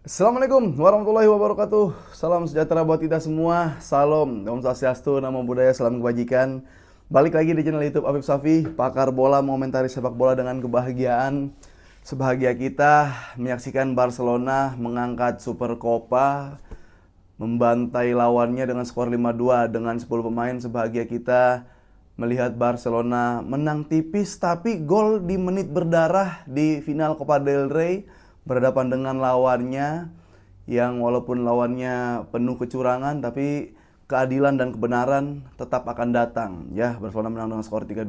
Assalamualaikum warahmatullahi wabarakatuh. Salam sejahtera buat kita semua. Salam, Om Swastiastu, Namo Buddhaya, salam kebajikan. Balik lagi di channel YouTube Afif Safi, pakar bola mengomentari sepak bola dengan kebahagiaan. Sebahagia kita menyaksikan Barcelona mengangkat Super Copa, membantai lawannya dengan skor 5-2 dengan 10 pemain. Sebahagia kita melihat Barcelona menang tipis tapi gol di menit berdarah di final Copa del Rey berhadapan dengan lawannya yang walaupun lawannya penuh kecurangan tapi keadilan dan kebenaran tetap akan datang. Ya, Barcelona menang dengan skor 3-2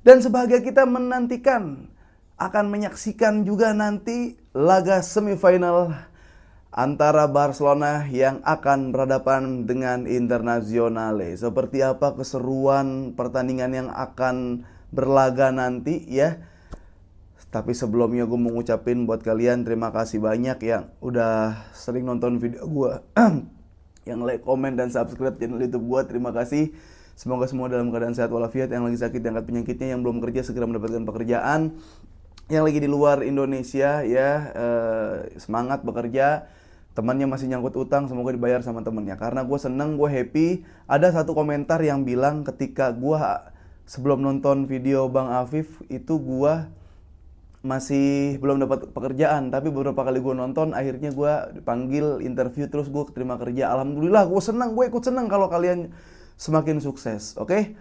dan sebahagia kita menantikan akan menyaksikan juga nanti laga semifinal antara Barcelona yang akan berhadapan dengan Internazionale. Seperti apa keseruan pertandingan yang akan berlaga nanti ya. Tapi sebelumnya gue mau ngucapin buat kalian terima kasih banyak yang udah sering nonton video gue, yang like, komen, dan subscribe channel YouTube gue. Terima kasih. Semoga semua dalam keadaan sehat walafiat. Yang lagi sakit diangkat penyakitnya, yang belum kerja segera mendapatkan pekerjaan, yang lagi di luar Indonesia ya semangat bekerja. Temannya masih nyangkut utang, semoga dibayar sama temennya. Karena gue seneng, gue happy. Ada satu komentar yang bilang ketika gue sebelum nonton video Bang Afif itu gue masih belum dapat pekerjaan, tapi beberapa kali gue nonton akhirnya gue dipanggil interview terus gue keterima kerja. Alhamdulillah, gue senang, gue ikut senang kalau kalian semakin sukses. Oke,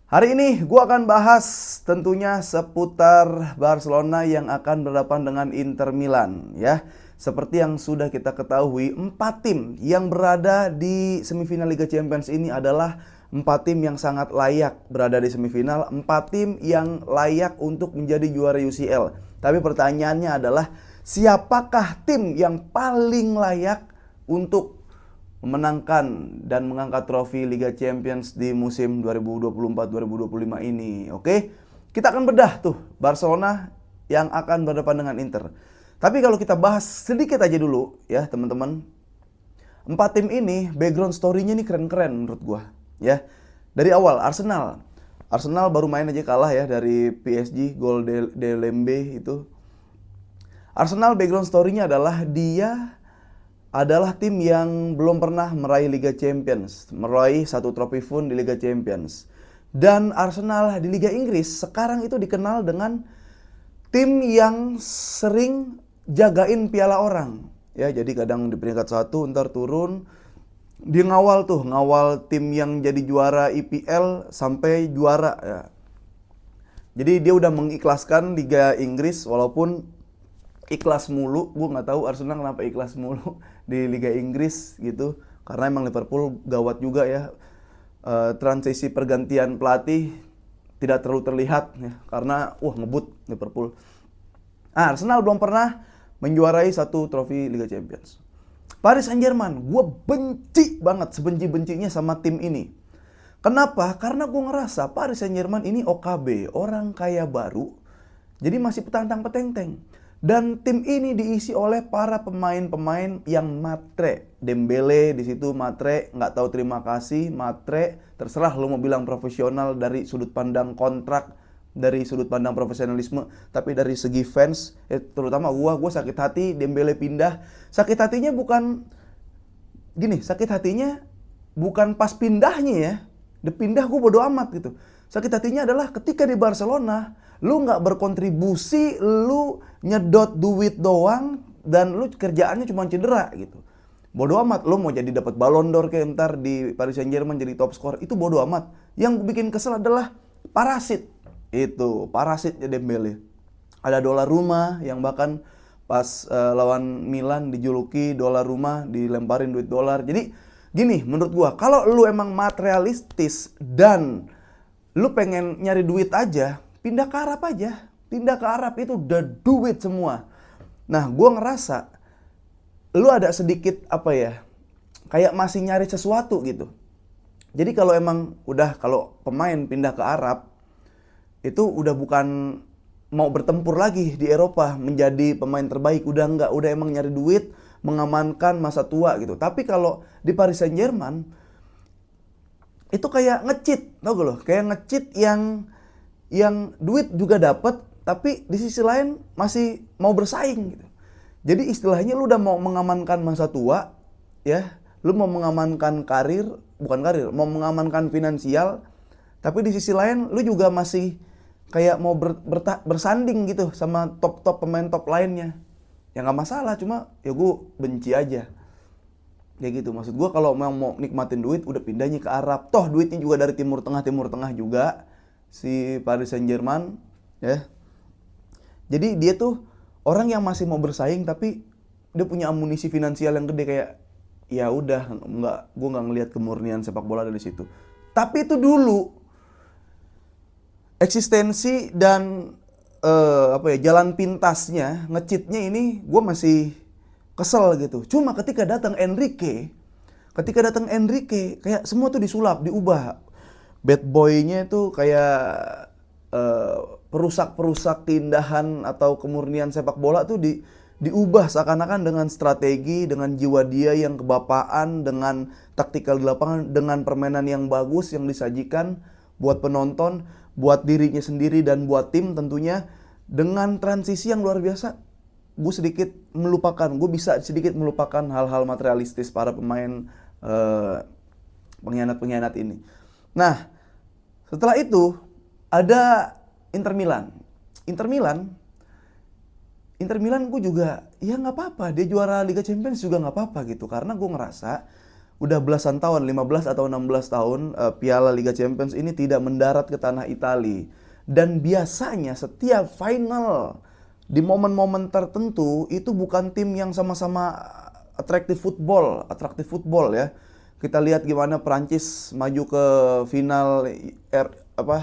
hari ini gue akan bahas tentunya seputar Barcelona yang akan berhadapan dengan Inter Milan ya. Seperti yang sudah kita ketahui, 4 tim yang berada di semifinal Liga Champions ini adalah 4 tim yang sangat layak berada di semifinal, 4 tim yang layak untuk menjadi juara UCL. Tapi pertanyaannya adalah, siapakah tim yang paling layak untuk memenangkan dan mengangkat trofi Liga Champions di musim 2024-2025 ini? Oke, kita akan bedah tuh Barcelona yang akan berhadapan dengan Inter. Tapi kalau kita bahas sedikit aja dulu ya teman-teman. 4 tim ini background story-nya nih keren-keren menurut gua. Ya, dari awal Arsenal baru main aja kalah ya dari PSG, gol Dembele itu. Arsenal background story-nya adalah dia adalah tim yang belum pernah meraih Liga Champions, meraih satu trofi pun di Liga Champions. Dan Arsenal di Liga Inggris sekarang itu dikenal dengan tim yang sering jagain piala orang. Ya, jadi kadang di peringkat 1 ntar turun. Dia ngawal tim yang jadi juara IPL sampai juara ya. Jadi dia udah mengikhlaskan Liga Inggris walaupun ikhlas mulu. Gue nggak tahu Arsenal kenapa ikhlas mulu di Liga Inggris gitu. Karena emang Liverpool gawat juga ya. Transisi pergantian pelatih tidak terlalu terlihat ya, karena ngebut Liverpool. Arsenal belum pernah menjuarai satu trofi Liga Champions. Paris Saint-Germain, gue benci banget, sebenci-bencinya sama tim ini. Kenapa? Karena gue ngerasa Paris Saint-Germain ini OKB, orang kaya baru, jadi masih petantang-petenteng. Dan tim ini diisi oleh para pemain-pemain yang matre. Dembele di situ matre, nggak tahu terima kasih, matre. Terserah lo mau bilang profesional dari sudut pandang kontrak, dari sudut pandang profesionalisme, tapi dari segi fans, terutama gue sakit hati Dembele pindah. Sakit hatinya bukan gini, sakit hatinya bukan pas pindahnya ya. Dia pindah gue bodo amat gitu. Sakit hatinya adalah ketika di Barcelona, lu nggak berkontribusi, lu nyedot duit doang, dan lu kerjaannya cuma cedera gitu. Bodo amat, lu mau jadi dapat Ballon d'Or kayak ntar di Paris Saint-Germain jadi top scorer, itu bodo amat. Yang bikin kesel adalah parasit. Itu parasitnya Dembele. Ada Donnarumma yang bahkan pas lawan Milan dijuluki dolar rumah, dilemparin duit dolar. Jadi gini menurut gua, kalau lu emang materialistis dan lu pengen nyari duit aja, pindah ke Arab aja. Pindah ke Arab itu udah duit semua. Nah, gua ngerasa lu ada sedikit apa ya, kayak masih nyari sesuatu gitu. Jadi kalau emang kalau pemain pindah ke Arab, itu udah bukan mau bertempur lagi di Eropa menjadi pemain terbaik, udah emang nyari duit, mengamankan masa tua gitu. Tapi kalau di Paris Saint-Germain itu kayak nge-cheat, tau gak lo? Kayak nge-cheat yang duit juga dapat, tapi di sisi lain masih mau bersaing gitu. Jadi istilahnya lu udah mau mengamankan masa tua, ya, lu mau mengamankan karir, bukan karir, mau mengamankan finansial, tapi di sisi lain lu juga masih kayak mau bersanding gitu sama top-top pemain top lainnya. Ya nggak masalah, cuma ya gue benci aja. Ya gitu, maksud gue kalau mau nikmatin duit udah pindahnya ke Arab. Toh duitnya juga dari Timur Tengah juga, si Paris Saint-Germain, ya. Jadi dia tuh orang yang masih mau bersaing tapi dia punya amunisi finansial yang gede, kayak ya udah gue nggak ngelihat kemurnian sepak bola dari situ. Tapi itu dulu eksistensi dan jalan pintasnya ngecitnya ini gue masih kesel gitu. Cuma ketika datang Enrique kayak semua tuh disulap, diubah. Bad boy-nya itu kayak perusak-perusak keindahan atau kemurnian sepak bola tuh diubah seakan-akan dengan strategi, dengan jiwa dia yang kebapaan, dengan taktikal di lapangan, dengan permainan yang bagus yang disajikan buat penonton, buat dirinya sendiri dan buat tim tentunya, dengan transisi yang luar biasa. Gue bisa sedikit melupakan hal-hal materialistis para pemain pengkhianat-pengkhianat ini. Nah, setelah itu ada Inter Milan. Inter Milan gue juga, ya nggak apa-apa, dia juara Liga Champions juga nggak apa-apa gitu. Karena gue ngerasa udah belasan tahun, 15 atau 16 tahun Piala Liga Champions ini tidak mendarat ke tanah Italia. Dan biasanya setiap final di momen-momen tertentu itu bukan tim yang sama-sama atraktif football ya. Kita lihat gimana Prancis maju ke final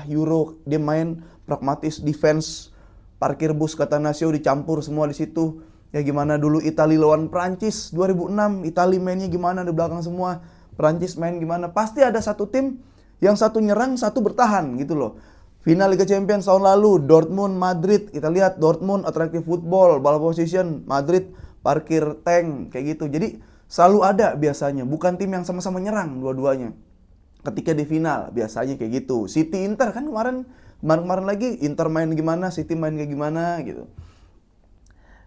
Euro, dia main pragmatis, defense, parkir bus kata Nasio dicampur semua di situ. Ya gimana dulu Italia lawan Prancis 2006, Italia mainnya gimana di belakang semua, Prancis main gimana. Pasti ada satu tim yang satu nyerang, satu bertahan gitu loh. Final Liga Champions tahun lalu, Dortmund, Madrid, kita lihat Dortmund attractive football, ball position, Madrid parkir tank, kayak gitu. Jadi selalu ada biasanya, bukan tim yang sama-sama nyerang dua-duanya. Ketika di final, biasanya kayak gitu. City Inter kan kemarin lagi, Inter main gimana, City main kayak gimana gitu.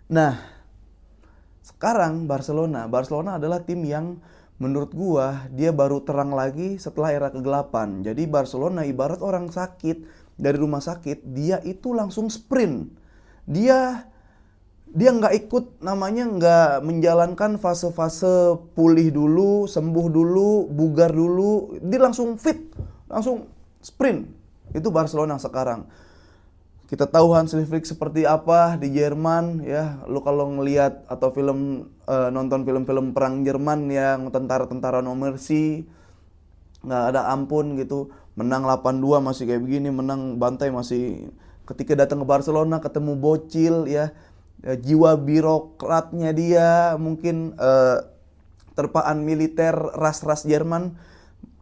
Nah, sekarang Barcelona adalah tim yang menurut gua dia baru terang lagi setelah era kegelapan. Jadi Barcelona ibarat orang sakit dari rumah sakit, dia itu langsung sprint. Dia nggak ikut, namanya nggak menjalankan fase-fase pulih dulu, sembuh dulu, bugar dulu. Dia langsung fit, langsung sprint. Itu Barcelona sekarang. Kita tahu Hansi Flick seperti apa di Jerman ya. Lu kalau ngelihat atau nonton film-film perang Jerman yang tentara-tentara no mercy, nggak ada ampun gitu. Menang 8-2 masih kayak begini, menang bantai masih. Ketika datang ke Barcelona ketemu bocil ya, jiwa birokratnya dia mungkin terpaan militer ras-ras Jerman.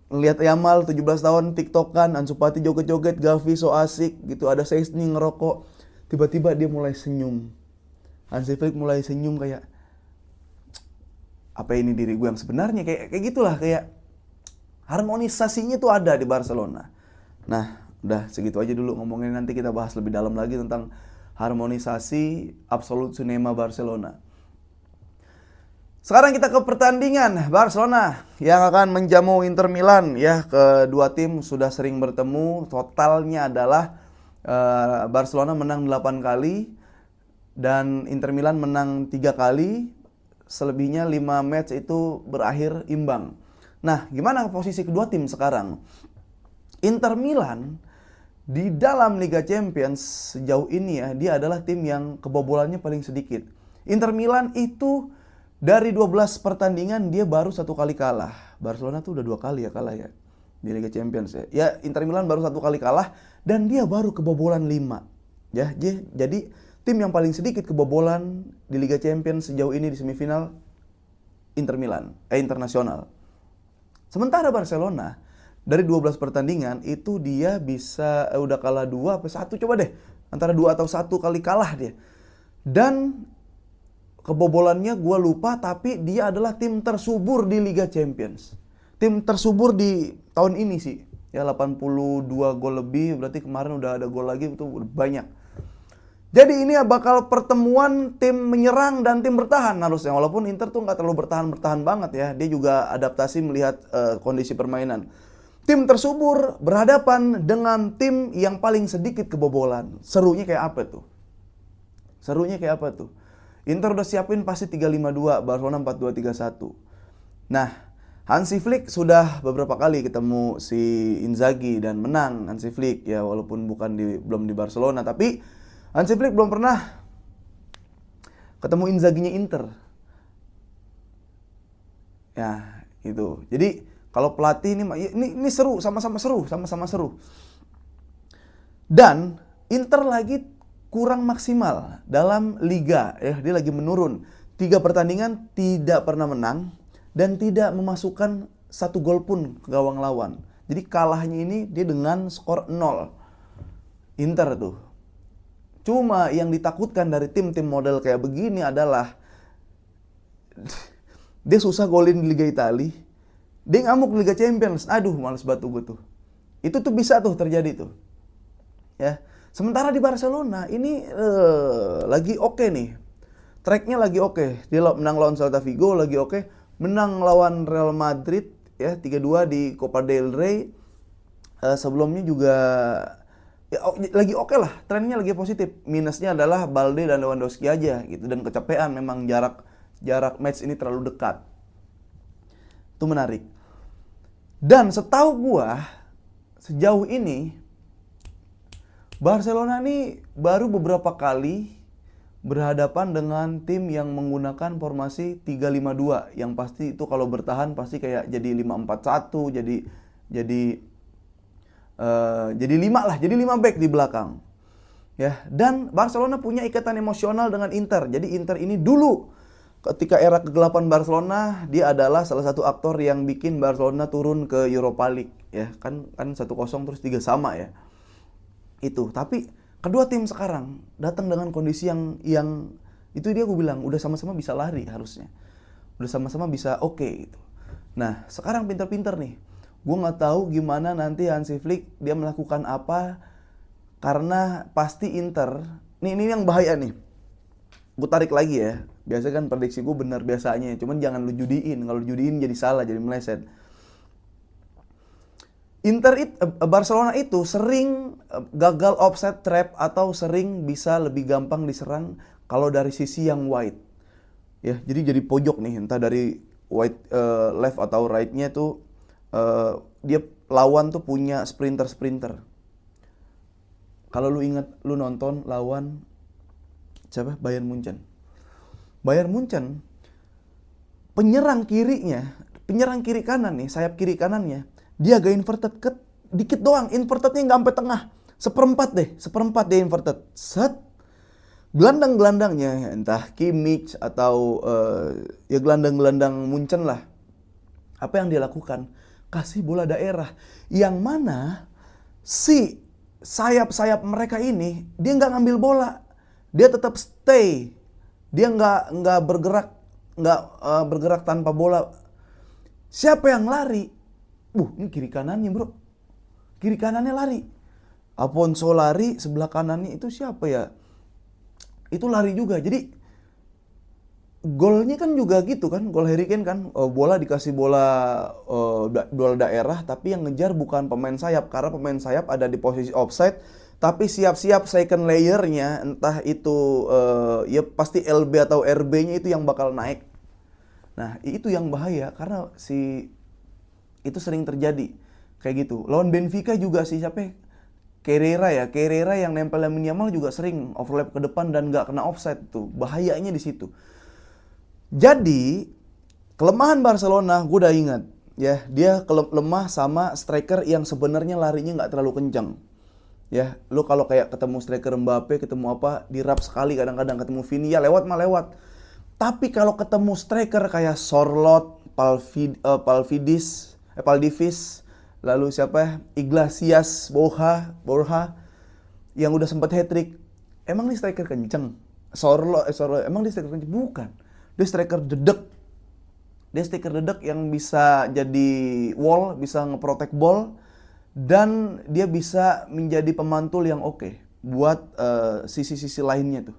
Lihat Yamal 17 tahun tiktokan, Ansu Fati joget-joget, Gavi so asik gitu, ada Szczęsny ngerokok. Tiba-tiba dia mulai senyum. Hansi Flick mulai senyum kayak, apa ini diri gue yang sebenarnya, kayak gitulah, kayak harmonisasinya tuh ada di Barcelona. Nah, udah segitu aja dulu ngomongin, nanti kita bahas lebih dalam lagi tentang harmonisasi absolut cinema Barcelona. Sekarang kita ke pertandingan Barcelona yang akan menjamu Inter Milan ya. Kedua tim sudah sering bertemu. Totalnya adalah Barcelona menang 8 kali dan Inter Milan menang 3 kali. Selebihnya 5 match itu berakhir imbang. Nah, gimana posisi kedua tim sekarang? Inter Milan di dalam Liga Champions sejauh ini ya, dia adalah tim yang kebobolannya paling sedikit. Inter Milan itu dari 12 pertandingan dia baru 1 kali kalah. Barcelona tuh udah 2 kali ya kalah ya di Liga Champions ya. Ya, Inter Milan baru 1 kali kalah dan dia baru kebobolan 5. Ya, jadi tim yang paling sedikit kebobolan di Liga Champions sejauh ini di semifinal Inter Milan, internasional. Sementara Barcelona dari 12 pertandingan itu dia bisa udah kalah 2 apa 1, coba deh. Antara 2 atau 1 kali kalah dia. Dan kebobolannya gue lupa, tapi dia adalah tim tersubur di Liga Champions. Tim tersubur di tahun ini sih. Ya 82 gol lebih, berarti kemarin udah ada gol lagi, itu udah banyak. Jadi ini bakal pertemuan tim menyerang dan tim bertahan harusnya. Walaupun Inter tuh nggak terlalu bertahan banget ya. Dia juga adaptasi melihat kondisi permainan. Tim tersubur berhadapan dengan tim yang paling sedikit kebobolan. Serunya kayak apa tuh? Serunya kayak apa tuh? Inter udah siapin pasti 3-5-2, Barcelona 4-2-3-1. Nah, Hansi Flick sudah beberapa kali ketemu si Inzaghi dan menang Hansi Flick ya, walaupun belum di Barcelona, tapi Hansi Flick belum pernah ketemu Inzaghi-nya Inter. Ya, itu. Jadi kalau pelatih ini seru, sama-sama seru. Dan Inter lagi kurang maksimal dalam liga ya, dia lagi menurun. 3 pertandingan tidak pernah menang dan tidak memasukkan 1 gol pun ke gawang lawan. Jadi kalahnya ini dia dengan skor 0. Inter tuh. Cuma yang ditakutkan dari tim-tim model kayak begini adalah dia susah golin di Liga Italia. Dia ngamuk di Liga Champions. Aduh, males batu gue tuh. Itu tuh bisa tuh terjadi tuh. Ya. Sementara di Barcelona ini lagi oke nih. Tracknya lagi oke. Dia menang lawan Celta Vigo lagi oke. Menang lawan Real Madrid ya 3-2 di Copa del Rey. Sebelumnya juga ya, lagi oke lah, trennya lagi positif. Minusnya adalah Balde dan Lewandowski aja gitu, dan kecapean, memang jarak match ini terlalu dekat. Itu menarik. Dan setahu gua sejauh ini Barcelona nih baru beberapa kali berhadapan dengan tim yang menggunakan formasi 3-5-2, yang pasti itu kalau bertahan pasti kayak jadi 5-4-1, jadi 5 lah, jadi 5 back di belakang. Ya, dan Barcelona punya ikatan emosional dengan Inter. Jadi Inter ini dulu ketika era kegelapan Barcelona, dia adalah salah satu aktor yang bikin Barcelona turun ke Europa League, ya. Kan 1-0 terus 3 sama ya. Itu. Tapi kedua tim sekarang datang dengan kondisi yang itu dia gue bilang udah sama-sama bisa lari harusnya. Udah sama-sama bisa oke gitu. Nah, sekarang pinter-pinter nih. Gue nggak tahu gimana nanti Hansi Flick dia melakukan apa, karena pasti Inter ini yang bahaya nih. Gue tarik lagi ya. Biasanya kan prediksi gue benar biasanya, cuman jangan lu judiin. Kalau judiin jadi salah, jadi meleset. Barcelona itu sering gagal offside trap atau sering bisa lebih gampang diserang kalau dari sisi yang wide. Ya, jadi pojok nih, entah dari wide left atau right-nya tuh dia lawan tuh punya sprinter. Kalau lu ingat, lu nonton lawan siapa? Bayern Munchen. Penyerang kiri kanan nih, sayap kiri kanannya, dia agak inverted dikit doang, invertednya nggak sampai tengah, seperempat dia inverted. Set, gelandang-gelandangnya entah Kimmich atau ya gelandang-gelandang Munchen lah. Apa yang dia lakukan? Kasih bola daerah, yang mana si sayap-sayap mereka ini dia nggak ngambil bola, dia tetap stay, dia nggak bergerak tanpa bola. Siapa yang lari? Ini kiri kanannya bro, kiri kanannya lari. Alphonso lari, sebelah kanannya itu siapa ya? Itu lari juga. Jadi golnya kan juga gitu kan, gol Harry Kane kan, bola dikasih bola daerah, tapi yang ngejar bukan pemain sayap, karena pemain sayap ada di posisi offside, tapi siap-siap second layernya, entah itu ya pasti LB atau RB-nya itu yang bakal naik. Nah itu yang bahaya, karena itu sering terjadi kayak gitu. Lawan Benfica juga sih, siapa? Carrera yang nempel Lamine Yamal juga sering overlap ke depan dan nggak kena offside tuh. Bahayanya di situ. Jadi kelemahan Barcelona gue udah ingat ya, dia lemah sama striker yang sebenarnya larinya nggak terlalu kencang. Ya, lu kalau kayak ketemu striker Mbappe, ketemu apa, dirap sekali, kadang-kadang ketemu Vini ya lewat. Tapi kalau ketemu striker kayak Sorloth, Paldivis, lalu siapa? Iglesias, Borja yang udah sempat hat-trick. Emang nih striker kenceng? Sorloth emang dia striker kenceng? Bukan. Dia striker dedek yang bisa jadi wall, bisa ngeprotect ball, dan dia bisa menjadi pemantul yang oke. buat sisi-sisi lainnya tuh.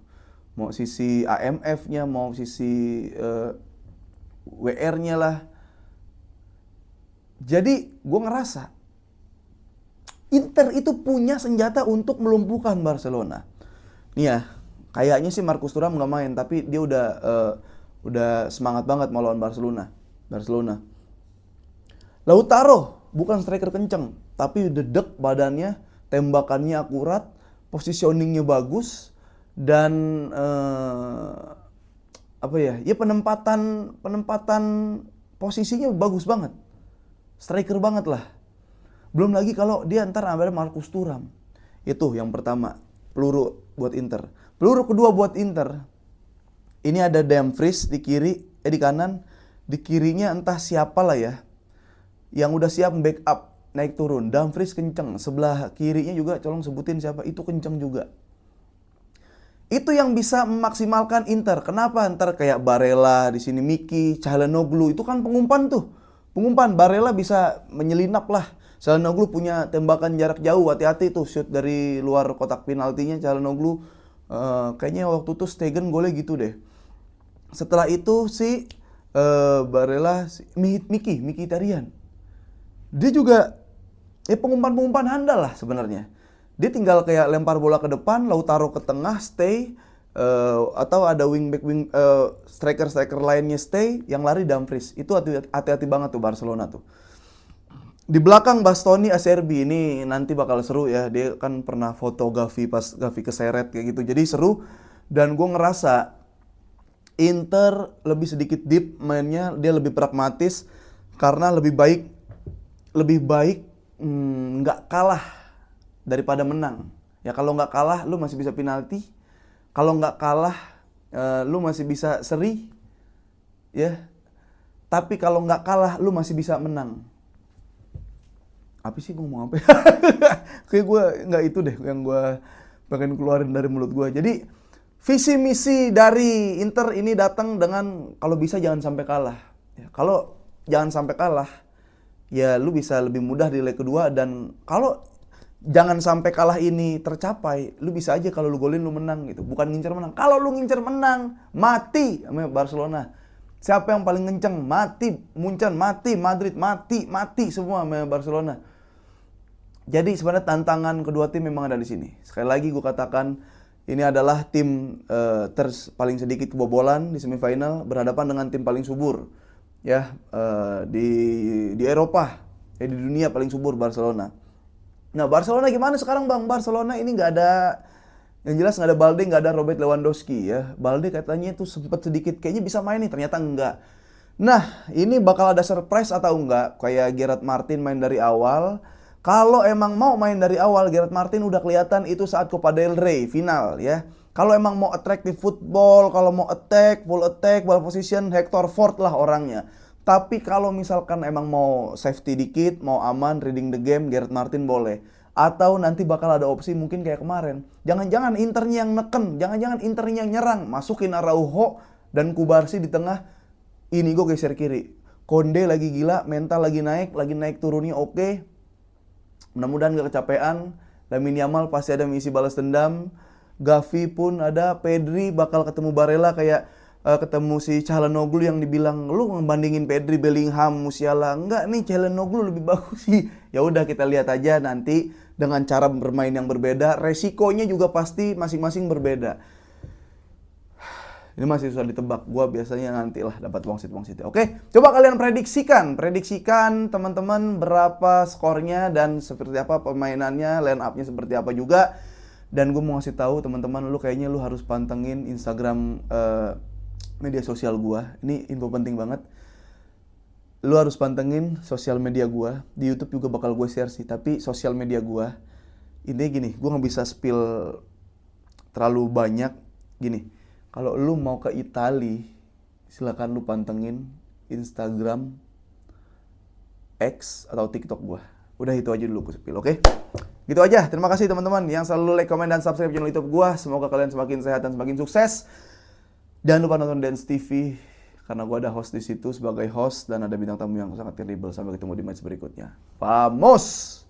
Mau sisi AMF-nya, mau sisi WR-nya lah. Jadi gue ngerasa Inter itu punya senjata untuk melumpuhkan Barcelona. Nih ya, kayaknya sih Marcus Thuram nggak main, tapi dia udah semangat banget mau lawan Barcelona. Lautaro bukan striker kenceng, tapi dedek badannya, tembakannya akurat, positioningnya bagus, dan penempatan posisinya bagus banget, striker banget lah. Belum lagi kalau dia ntar ada Marcus Thuram, itu yang pertama, peluru buat Inter. Peluru kedua buat Inter, ini ada Dumfries di kiri, di kanan, di kirinya entah siapa lah ya, yang udah siap backup naik turun. Dumfries kenceng, sebelah kirinya juga tolong sebutin siapa, itu kenceng juga. Itu yang bisa memaksimalkan Inter. Kenapa? Ntar kayak Barella di sini, Miki, Calhanoglu itu kan pengumpan tuh. Pengumpan Barella bisa menyelinap lah. Calhanoglu punya tembakan jarak jauh, hati-hati tuh shoot dari luar kotak penaltinya Calhanoglu. Kayaknya waktu itu Stegen golnya gitu deh. Setelah itu si Barella, Miki Tarian. Dia juga pengumpan-pengumpan handal lah sebenarnya. Dia tinggal kayak lempar bola ke depan, Lautaro ke tengah, stay, atau ada striker lainnya stay, yang lari Dumfries. Itu hati-hati banget tuh Barcelona tuh. Di belakang Bastoni, Acerbi ini nanti bakal seru ya. Dia kan pernah foto Gavi pas Gavi keseret kayak gitu. Jadi seru, dan gue ngerasa Inter lebih sedikit deep mainnya, dia lebih pragmatis karena lebih baik nggak kalah daripada menang. Ya kalau nggak kalah lu masih bisa penalti, kalau nggak kalah lu masih bisa seri, ya. Tapi kalau nggak kalah lu masih bisa menang. Apa sih ngomong apa? Kayak gue nggak itu deh yang gue pengen keluarin dari mulut gue. Jadi visi misi dari Inter ini datang dengan kalau bisa jangan sampai kalah. Ya, kalau jangan sampai kalah, ya lu bisa lebih mudah di leg kedua, dan kalau jangan sampai kalah ini tercapai, lu bisa aja kalau lu golin lu menang gitu. Bukan ngincer menang. Kalau lu ngincer menang, mati sama Barcelona. Siapa yang paling kenceng? Mati. Munchen mati, Madrid mati semua sama Barcelona. Jadi sebenarnya tantangan kedua tim memang ada di sini. Sekali lagi gue katakan, ini adalah tim paling sedikit kebobolan di semifinal berhadapan dengan tim paling subur ya di Eropa, di dunia paling subur Barcelona. Nah, Barcelona gimana sekarang Bang? Barcelona ini nggak ada, yang jelas nggak ada Balde, nggak ada Robert Lewandowski ya. Balde katanya itu sempat sedikit kayaknya bisa main nih, ternyata enggak. Nah, ini bakal ada surprise atau enggak? Kayak Gerard Martin main dari awal. Kalau emang mau main dari awal, Gerard Martin udah kelihatan itu saat Copa del Rey final ya. Kalau emang mau attractive football, kalau mau full attack, ball position, Hector Ford lah orangnya. Tapi kalau misalkan emang mau safety dikit, mau aman, reading the game, Gerard Martin boleh. Atau nanti bakal ada opsi mungkin kayak kemarin. Jangan-jangan Internya yang neken, jangan-jangan Internya yang nyerang. Masukin Araujo dan Kubarsi di tengah, Inigo geser kiri. Konde lagi gila, mental lagi naik turunnya oke. Mudah-mudahan gak kecapean. Lamine Yamal pasti ada misi balas dendam. Gavi pun ada, Pedri bakal ketemu Barella kayak ketemu si Calhanoglu yang dibilang lu ngebandingin Pedri, Bellingham, Musiala. Enggak nih, Calhanoglu lebih bagus sih. Ya udah kita lihat aja nanti dengan cara bermain yang berbeda, resikonya juga pasti masing-masing berbeda. Ini masih susah ditebak. Gua biasanya nanti lah dapat wangsit. Oke, coba kalian prediksikan teman-teman berapa skornya dan seperti apa permainannya, line up-nya seperti apa juga. Dan gue mau ngasih tahu teman-teman, lu kayaknya lu harus pantengin Instagram media sosial gua. Ini info penting banget. Lu harus pantengin sosial media gua. Di YouTube juga bakal gue share sih, tapi sosial media gua. Intinya gini, gua nggak bisa spill terlalu banyak. Gini, kalau lu mau ke Itali, silakan lu pantengin Instagram, X atau TikTok gua. Udah itu aja dulu gue spill, oke? Gitu aja. Terima kasih teman-teman yang selalu like, komen, dan subscribe channel YouTube gua. Semoga kalian semakin sehat dan semakin sukses. Jangan lupa nonton Dance TV karena gue ada host di situ sebagai host dan ada bintang tamu yang sangat kredibel. Sampai ketemu di match berikutnya. Vamos!